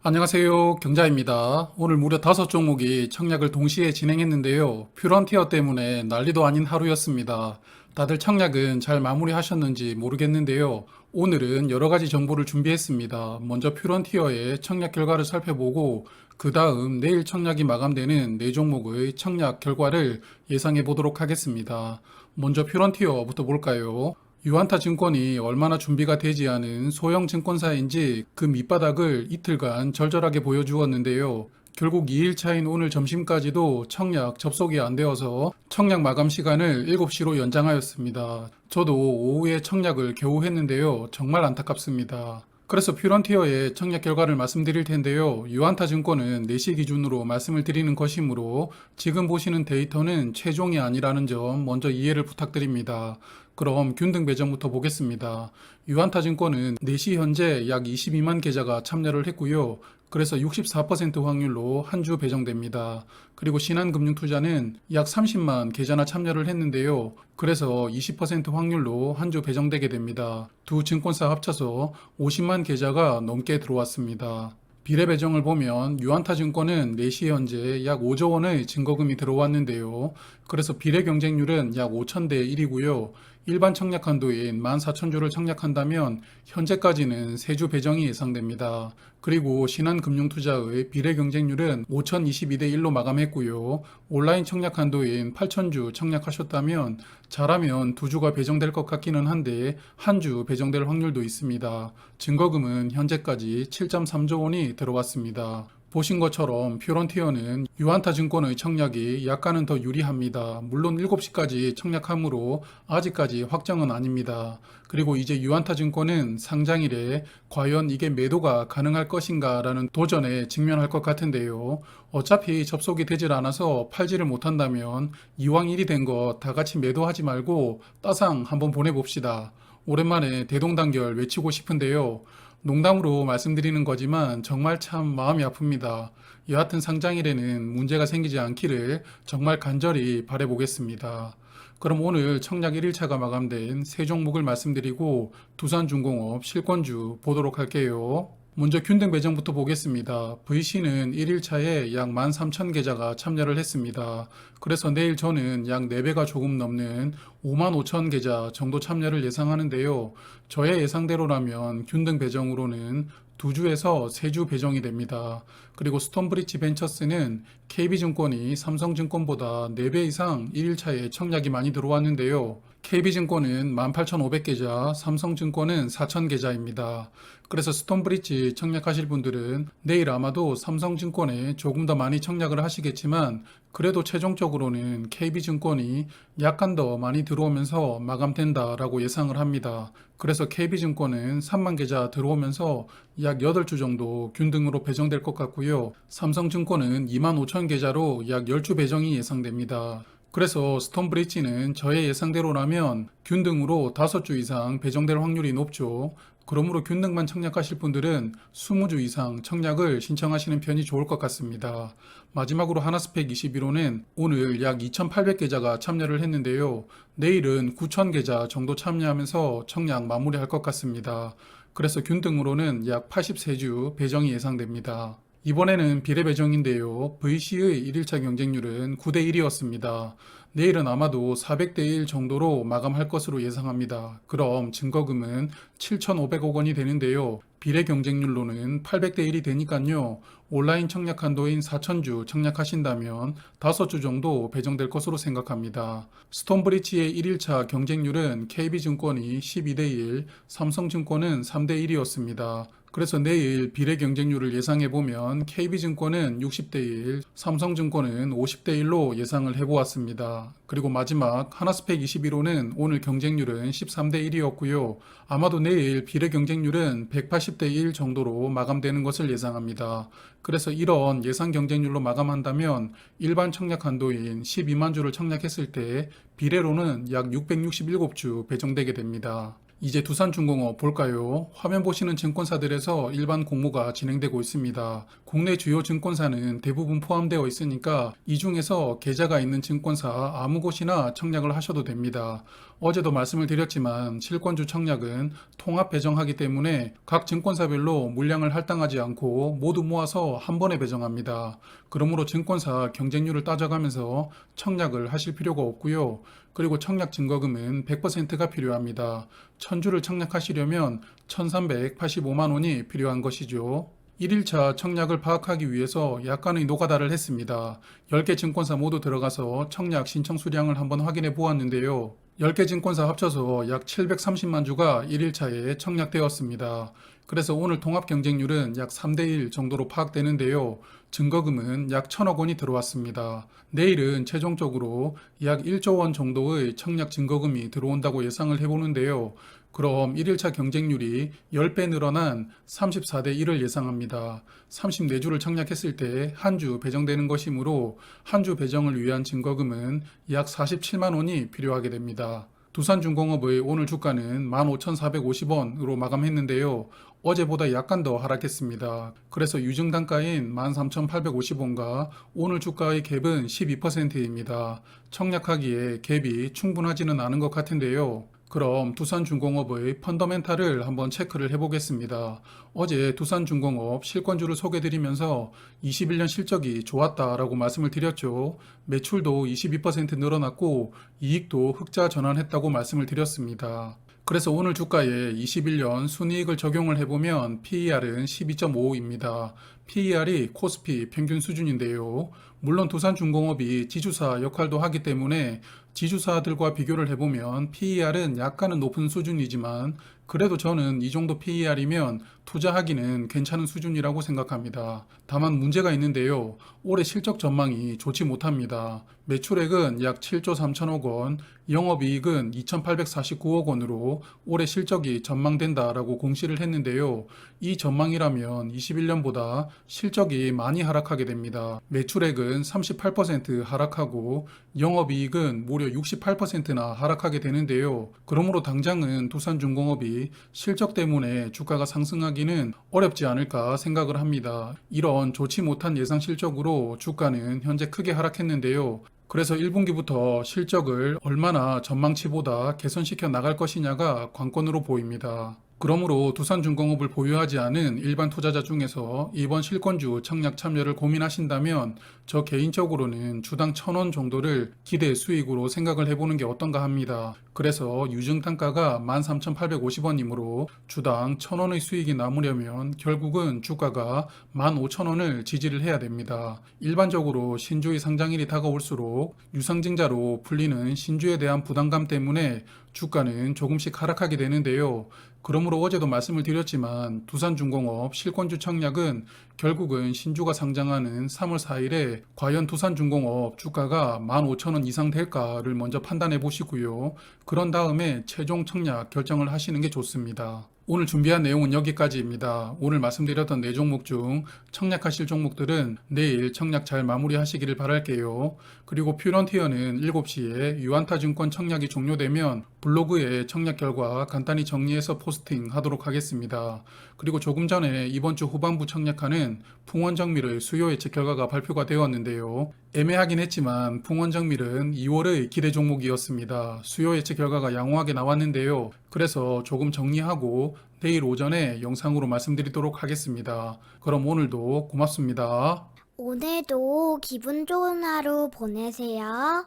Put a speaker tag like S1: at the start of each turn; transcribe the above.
S1: 안녕하세요. 경자입니다. 오늘 무려 5종목이 청약을 동시에 진행했는데요. 퓨런티어 때문에 난리도 아닌 하루였습니다. 다들 청약은 잘 마무리하셨는지 모르겠는데요. 오늘은 여러 가지 정보를 준비했습니다. 먼저 퓨런티어의 청약 결과를 살펴보고 그 다음 내일 청약이 마감되는 4종목의 청약 결과를 예상해 보도록 하겠습니다. 먼저 퓨런티어부터 볼까요? 유안타 증권이 얼마나 준비가 되지 않은 소형 증권사인지 그 밑바닥을 이틀간 절절하게 보여주었는데요. 결국 2일차인 오늘 점심까지도 청약 접속이 안 되어서 청약 마감 시간을 7시로 연장하였습니다. 저도 오후에 청약을 겨우 했는데요. 정말 안타깝습니다. 그래서 퓨런티어의 청약 결과를 말씀드릴 텐데요. 유안타 증권은 4시 기준으로 말씀을 드리는 것이므로 지금 보시는 데이터는 최종이 아니라는 점 먼저 이해를 부탁드립니다. 그럼 균등 배정부터 보겠습니다. 유안타 증권은 4시 현재 약 22만 계좌가 참여를 했고요. 그래서 64% 확률로 한 주 배정됩니다. 그리고 신한금융투자는 약 30만 계좌나 참여를 했는데요. 그래서 20% 확률로 한 주 배정되게 됩니다. 두 증권사 합쳐서 50만 계좌가 넘게 들어왔습니다. 비례 배정을 보면 유안타증권은 4시 현재 약 5조 원의 증거금이 들어왔는데요. 그래서 비례 경쟁률은 약 5,000대 1이고요. 일반 청약 한도인 14,000주를 청약한다면 현재까지는 3주 배정이 예상됩니다. 그리고 신한금융투자의 비례 경쟁률은 5,022대 1로 마감했고요. 온라인 청약 한도인 8,000주 청약하셨다면 잘하면 2주가 배정될 것 같기는 한데 한 주 배정될 확률도 있습니다. 증거금은 현재까지 7.3조 원이 들어왔습니다. 보신 것처럼 퓨런티어는 유안타 증권의 청약이 약간은 더 유리합니다. 물론 7시까지 청약하므로 아직까지 확정은 아닙니다. 그리고 이제 유안타 증권은 상장일에 과연 이게 매도가 가능할 것인가 라는 도전에 직면할 것 같은데요. 어차피 접속이 되질 않아서 팔지를 못한다면 이왕 일이 된 거 다 같이 매도하지 말고 따상 한번 보내봅시다. 오랜만에 대동단결 외치고 싶은데요. 농담으로 말씀드리는 거지만 정말 참 마음이 아픕니다. 여하튼 상장일에는 문제가 생기지 않기를 정말 간절히 바라보겠습니다. 그럼 오늘 청약 1일차가 마감된 세 종목을 말씀드리고 두산중공업 실권주 보도록 할게요. 먼저 균등 배정부터 보겠습니다. VC는 1일차에 약 13,000계좌가 참여를 했습니다. 그래서 내일 저는 약 4배가 조금 넘는 55,000계좌 정도 참여를 예상하는데요. 저의 예상대로라면 균등 배정으로는 2주에서 3주 배정이 됩니다. 그리고 스톤브리지 벤처스는 KB증권이 삼성증권보다 4배 이상 1일차에 청약이 많이 들어왔는데요. KB증권은 18,500계좌, 삼성증권은 4,000계좌입니다. 그래서 스톤브리지 청약하실 분들은 내일 아마도 삼성증권에 조금 더 많이 청약을 하시겠지만 그래도 최종적으로는 KB증권이 약간 더 많이 들어오면서 마감된다라고 예상을 합니다. 그래서 KB증권은 3만 계좌 들어오면서 약 8주 정도 균등으로 배정될 것 같고요. 삼성증권은 2만 5천 계좌로 약 10주 배정이 예상됩니다. 그래서 스톤브리지는 저의 예상대로라면 균등으로 5주 이상 배정될 확률이 높죠. 그러므로 균등만 청약하실 분들은 20주 이상 청약을 신청하시는 편이 좋을 것 같습니다. 마지막으로 하나스펙 21호는 오늘 약 2,800계좌가 참여를 했는데요. 내일은 9,000계좌 정도 참여하면서 청약 마무리할 것 같습니다. 그래서 균등으로는 약 83주 배정이 예상됩니다. 이번에는 비례 배정인데요. VC의 1일차 경쟁률은 9대 1이었습니다. 내일은 아마도 400대 1 정도로 마감할 것으로 예상합니다. 그럼 증거금은 7,500억 원이 되는데요. 비례 경쟁률로는 800대 1이 되니까요. 온라인 청약 한도인 4,000주 청약하신다면 5주 정도 배정될 것으로 생각합니다. 스톤브리지의 1일차 경쟁률은 KB증권이 12대 1, 삼성증권은 3대 1이었습니다. 그래서 내일 비례 경쟁률을 예상해보면 KB증권은 60대 1, 삼성증권은 50대 1로 예상을 해보았습니다. 그리고 마지막 하나스펙 21호는 오늘 경쟁률은 13대 1이었고요. 아마도 내일 비례 경쟁률은 180대 1 정도로 마감되는 것을 예상합니다. 그래서 이런 예상 경쟁률로 마감한다면 일반 청약 한도인 12만 주를 청약했을 때 비례로는 약 667주 배정되게 됩니다. 이제 두산중공업 볼까요? 화면 보시는 증권사들에서 일반 공모가 진행되고 있습니다. 국내 주요 증권사는 대부분 포함되어 있으니까 이 중에서 계좌가 있는 증권사 아무 곳이나 청약을 하셔도 됩니다. 어제도 말씀을 드렸지만 실권주 청약은 통합 배정하기 때문에 각 증권사별로 물량을 할당하지 않고 모두 모아서 한 번에 배정합니다. 그러므로 증권사 경쟁률을 따져가면서 청약을 하실 필요가 없고요. 그리고 청약 증거금은 100%가 필요합니다. 1000주를 청약하시려면 1385만 원이 필요한 것이죠. 1일차 청약을 파악하기 위해서 약간의 노가다를 했습니다. 10개 증권사 모두 들어가서 청약 신청 수량을 한번 확인해 보았는데요. 10개 증권사 합쳐서 약 730만 주가 1일차에 청약되었습니다. 그래서 오늘 통합 경쟁률은 약 3대1 정도로 파악되는데요. 증거금은 약 1000억 원이 들어왔습니다. 내일은 최종적으로 약 1조 원 정도의 청약 증거금이 들어온다고 예상을 해보는데요. 그럼 1일차 경쟁률이 10배 늘어난 34대 1을 예상합니다. 34주를 청약했을 때 한 주 배정되는 것이므로 한 주 배정을 위한 증거금은 약 47만 원이 필요하게 됩니다. 두산중공업의 오늘 주가는 15,450원으로 마감했는데요. 어제보다 약간 더 하락했습니다. 그래서 유증 단가인 13,850원과 오늘 주가의 갭은 12%입니다. 청약하기에 갭이 충분하지는 않은 것 같은데요. 그럼 두산중공업의 펀더멘탈을 한번 체크를 해보겠습니다. 어제 두산중공업 실권주를 소개드리면서 21년 실적이 좋았다라고 말씀을 드렸죠. 매출도 22% 늘어났고 이익도 흑자 전환했다고 말씀을 드렸습니다. 그래서 오늘 주가에 21년 순이익을 적용을 해보면 PER은 12.55입니다. PER이 코스피 평균 수준인데요. 물론 두산중공업이 지주사 역할도 하기 때문에 지주사들과 비교를 해보면 PER은 약간은 높은 수준이지만 그래도 저는 이 정도 PER이면 투자하기는 괜찮은 수준이라고 생각합니다. 다만 문제가 있는데요. 올해 실적 전망이 좋지 못합니다. 매출액은 약 7조 3천억 원, 영업이익은 2,849억 원으로 올해 실적이 전망된다라고 공시를 했는데요. 이 전망이라면 21년보다 실적이 많이 하락하게 됩니다. 매출액은 38% 하락하고 영업이익은 무려 68%나 하락하게 되는데요. 그러므로 당장은 두산중공업이 실적 때문에 주가가 상승하기는 어렵지 않을까 생각을 합니다. 이런 좋지 못한 예상 실적으로 주가는 현재 크게 하락했는데요. 그래서 1분기부터 실적을 얼마나 전망치보다 개선시켜 나갈 것이냐가 관건으로 보입니다. 그러므로 두산중공업을 보유하지 않은 일반 투자자 중에서 이번 실권주 청약 참여를 고민하신다면 저 개인적으로는 주당 1,000원 정도를 기대 수익으로 생각을 해보는 게 어떤가 합니다. 그래서 유증 단가가 13,850원이므로 주당 1,000원의 수익이 남으려면 결국은 주가가 15,000원을 지지를 해야 됩니다. 일반적으로 신주의 상장일이 다가올수록 유상증자로 풀리는 신주에 대한 부담감 때문에 주가는 조금씩 하락하게 되는데요. 그러므로 어제도 말씀을 드렸지만 두산중공업 실권주 청약은 결국은 신주가 상장하는 3월 4일에 과연 두산중공업 주가가 15,000원 이상 될까를 먼저 판단해 보시고요. 그런 다음에 최종 청약 결정을 하시는 게 좋습니다. 오늘 준비한 내용은 여기까지입니다. 오늘 말씀드렸던 4종목 중 청약하실 종목들은 내일 청약 잘 마무리하시기를 바랄게요. 그리고 퓨런티어는 7시에 유안타증권 청약이 종료되면 블로그에 청약 결과 간단히 정리해서 포스팅 하도록 하겠습니다. 그리고 조금 전에 이번 주 후반부 청약하는 풍원정밀의 수요 예측 결과가 발표가 되었는데요. 애매하긴 했지만 풍원정밀은 2월의 기대 종목이었습니다. 수요 예측 결과가 양호하게 나왔는데요. 그래서 조금 정리하고 내일 오전에 영상으로 말씀드리도록 하겠습니다. 그럼 오늘도 고맙습니다.
S2: 오늘도 기분 좋은 하루 보내세요.